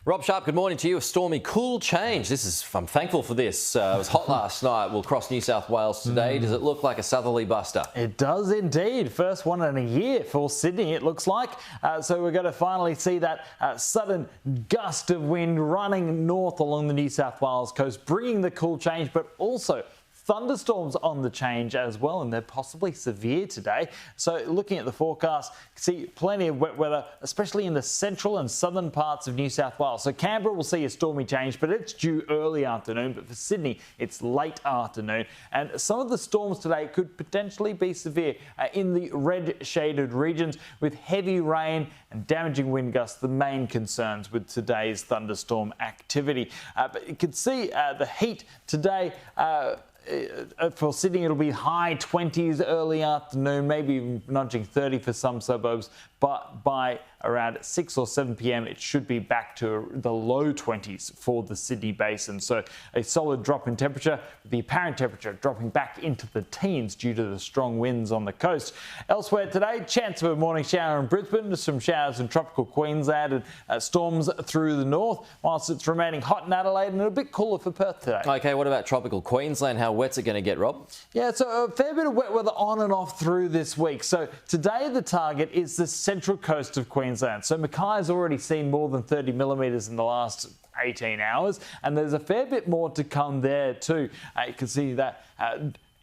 Rob Sharpe, good morning to you. A stormy, cool change. I'm thankful for this. It was hot last night. We'll cross New South Wales today. Does it look like a southerly buster? It does indeed. First one in a year for Sydney, it looks like. So we're going to finally see that sudden gust of wind running north along the New South Wales coast, bringing the cool change, but also thunderstorms on the change as well, and they're possibly severe today. So looking at the forecast, see plenty of wet weather, especially in the central and southern parts of New South Wales. So Canberra will see a stormy change, but it's due early afternoon. But for Sydney, it's late afternoon. And some of the storms today could potentially be severe in the red shaded regions, with heavy rain and damaging wind gusts the main concerns with today's thunderstorm activity. But you can see the heat today. For Sydney, it'll be high 20s early afternoon, maybe nudging 30 for some suburbs, but by around 6 or 7 p.m, it should be back to the low 20s for the Sydney basin. So a solid drop in temperature, with the apparent temperature dropping back into the teens due to the strong winds on the coast. Elsewhere today, chance of a morning shower in Brisbane, some showers in tropical Queensland and storms through the north, whilst it's remaining hot in Adelaide and a bit cooler for Perth today. OK, what about tropical Queensland? How wet's it going to get, Rob? Yeah, so a fair bit of wet weather on and off through this week. So today the target is the central coast of Queensland. So Mackay has already seen more than 30 millimetres in the last 18 hours, and there's a fair bit more to come there too. You can see that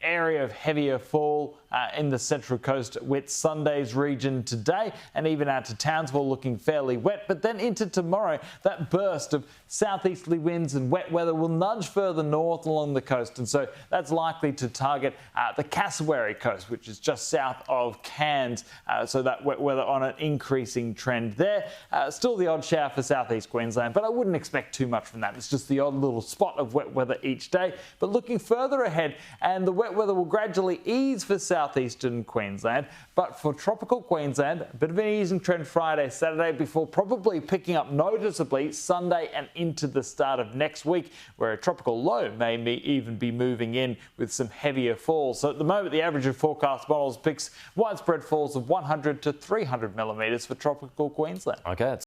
area of heavier fall in the Central Coast with Sunday's region today, and even out to Townsville looking fairly wet. But then into tomorrow, that burst of southeasterly winds and wet weather will nudge further north along the coast, and so that's likely to target the Cassowary coast, which is just south of Cairns. So that wet weather on an increasing trend there. Still the odd shower for southeast Queensland, but I wouldn't expect too much from that. It's just the odd little spot of wet weather each day. But looking further ahead, and the wet weather will gradually ease for southeastern Queensland, but for tropical Queensland, a bit of an easing trend Friday, Saturday, before probably picking up noticeably Sunday and into the start of next week, where a tropical low may even be moving in with some heavier falls. So at the moment, the average of forecast models picks widespread falls of 100 to 300 millimetres for tropical Queensland. OK.